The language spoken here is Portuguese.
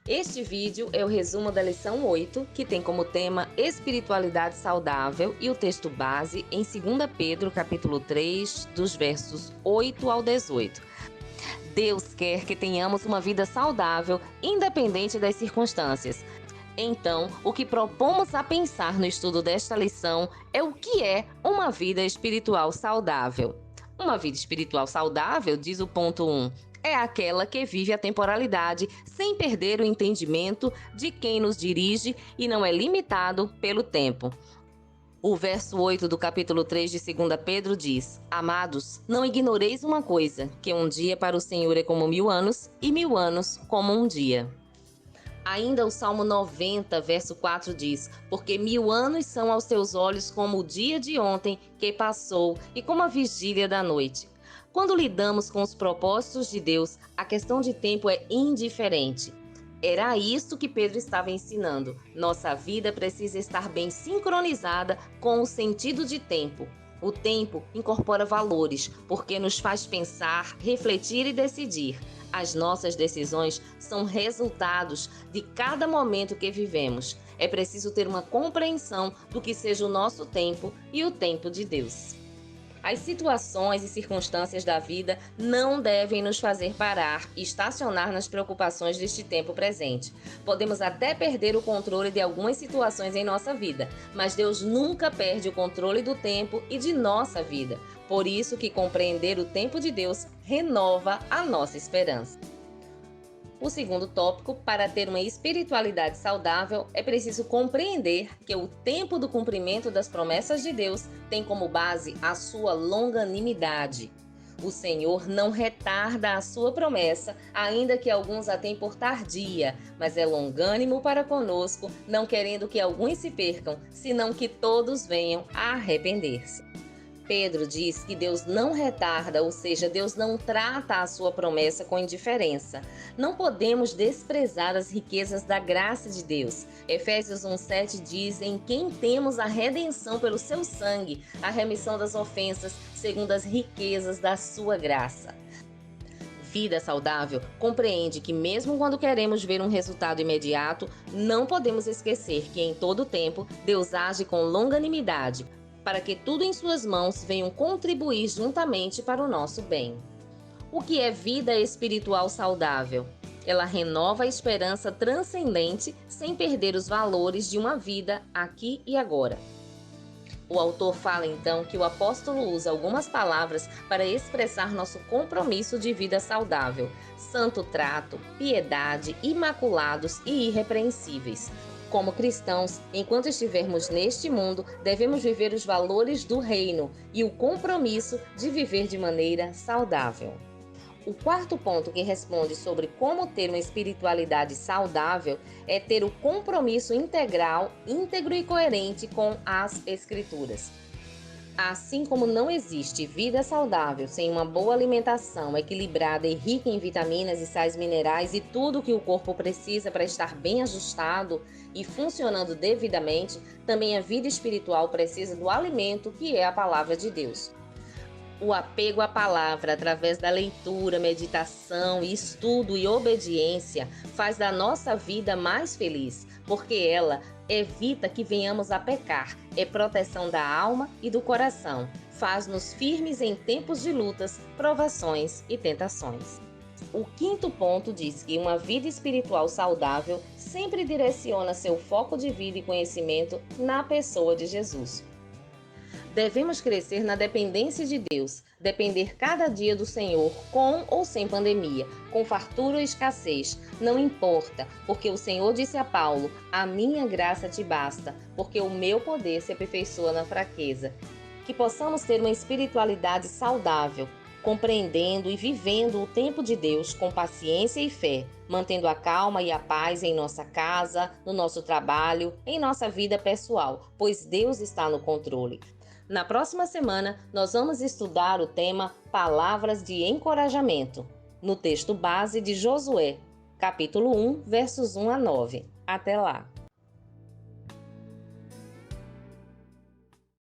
Este vídeo é o resumo da lição 8, que tem como tema espiritualidade saudável e o texto base em 2 Pedro, capítulo 3, dos versos 8 ao 18. Deus quer que tenhamos uma vida saudável, independente das circunstâncias. Então, o que propomos a pensar no estudo desta lição é o que é uma vida espiritual saudável. Uma vida espiritual saudável, diz o ponto 1, é aquela que vive a temporalidade sem perder o entendimento de quem nos dirige e não é limitado pelo tempo. O verso 8 do capítulo 3 de 2 Pedro diz: Amados, não ignoreis uma coisa, que um dia para o Senhor é como 1000 anos, e 1000 anos como um dia. Ainda o Salmo 90, verso 4 diz: Porque 1000 anos são aos teus olhos como o dia de ontem que passou e como a vigília da noite. Quando lidamos com os propósitos de Deus, a questão de tempo é indiferente. Era isso que Pedro estava ensinando. Nossa vida precisa estar bem sincronizada com o sentido de tempo. O tempo incorpora valores, porque nos faz pensar, refletir e decidir. As nossas decisões são resultados de cada momento que vivemos. É preciso ter uma compreensão do que seja o nosso tempo e o tempo de Deus. As situações e circunstâncias da vida não devem nos fazer parar e estacionar nas preocupações deste tempo presente. Podemos até perder o controle de algumas situações em nossa vida, mas Deus nunca perde o controle do tempo e de nossa vida. Por isso que compreender o tempo de Deus renova a nossa esperança. O segundo tópico, para ter uma espiritualidade saudável, é preciso compreender que o tempo do cumprimento das promessas de Deus tem como base a sua longanimidade. O Senhor não retarda a sua promessa, ainda que alguns a tenham por tardia, mas é longânimo para conosco, não querendo que alguns se percam, senão que todos venham a arrepender-se. Pedro diz que Deus não retarda, ou seja, Deus não trata a sua promessa com indiferença. Não podemos desprezar as riquezas da graça de Deus. Efésios 1:7 diz: em quem temos a redenção pelo seu sangue, a remissão das ofensas, segundo as riquezas da sua graça. Vida saudável compreende que mesmo quando queremos ver um resultado imediato, não podemos esquecer que em todo tempo Deus age com longanimidade, para que tudo em suas mãos venham contribuir juntamente para o nosso bem. O que é vida espiritual saudável? Ela renova a esperança transcendente sem perder os valores de uma vida aqui e agora. O autor fala então que o apóstolo usa algumas palavras para expressar nosso compromisso de vida saudável: santo trato, piedade, imaculados e irrepreensíveis. Como cristãos, enquanto estivermos neste mundo, devemos viver os valores do reino e o compromisso de viver de maneira saudável. O quarto ponto que responde sobre como ter uma espiritualidade saudável é ter o compromisso integral, íntegro e coerente com as Escrituras. Assim como não existe vida saudável sem uma boa alimentação equilibrada e rica em vitaminas e sais minerais e tudo o que o corpo precisa para estar bem ajustado e funcionando devidamente, também a vida espiritual precisa do alimento que é a palavra de Deus. O apego à palavra através da leitura, meditação, estudo e obediência faz da nossa vida mais feliz, porque ela evita que venhamos a pecar, é proteção da alma e do coração, faz-nos firmes em tempos de lutas, provações e tentações. O quinto ponto diz que uma vida espiritual saudável sempre direciona seu foco de vida e conhecimento na pessoa de Jesus. Devemos crescer na dependência de Deus, depender cada dia do Senhor, com ou sem pandemia, com fartura ou escassez, não importa, porque o Senhor disse a Paulo: a minha graça te basta, porque o meu poder se aperfeiçoa na fraqueza. Que possamos ter uma espiritualidade saudável, compreendendo e vivendo o tempo de Deus com paciência e fé, mantendo a calma e a paz em nossa casa, no nosso trabalho, em nossa vida pessoal, pois Deus está no controle. Na próxima semana, nós vamos estudar o tema Palavras de Encorajamento, no texto base de Josué, capítulo 1, versos 1 a 9. Até lá!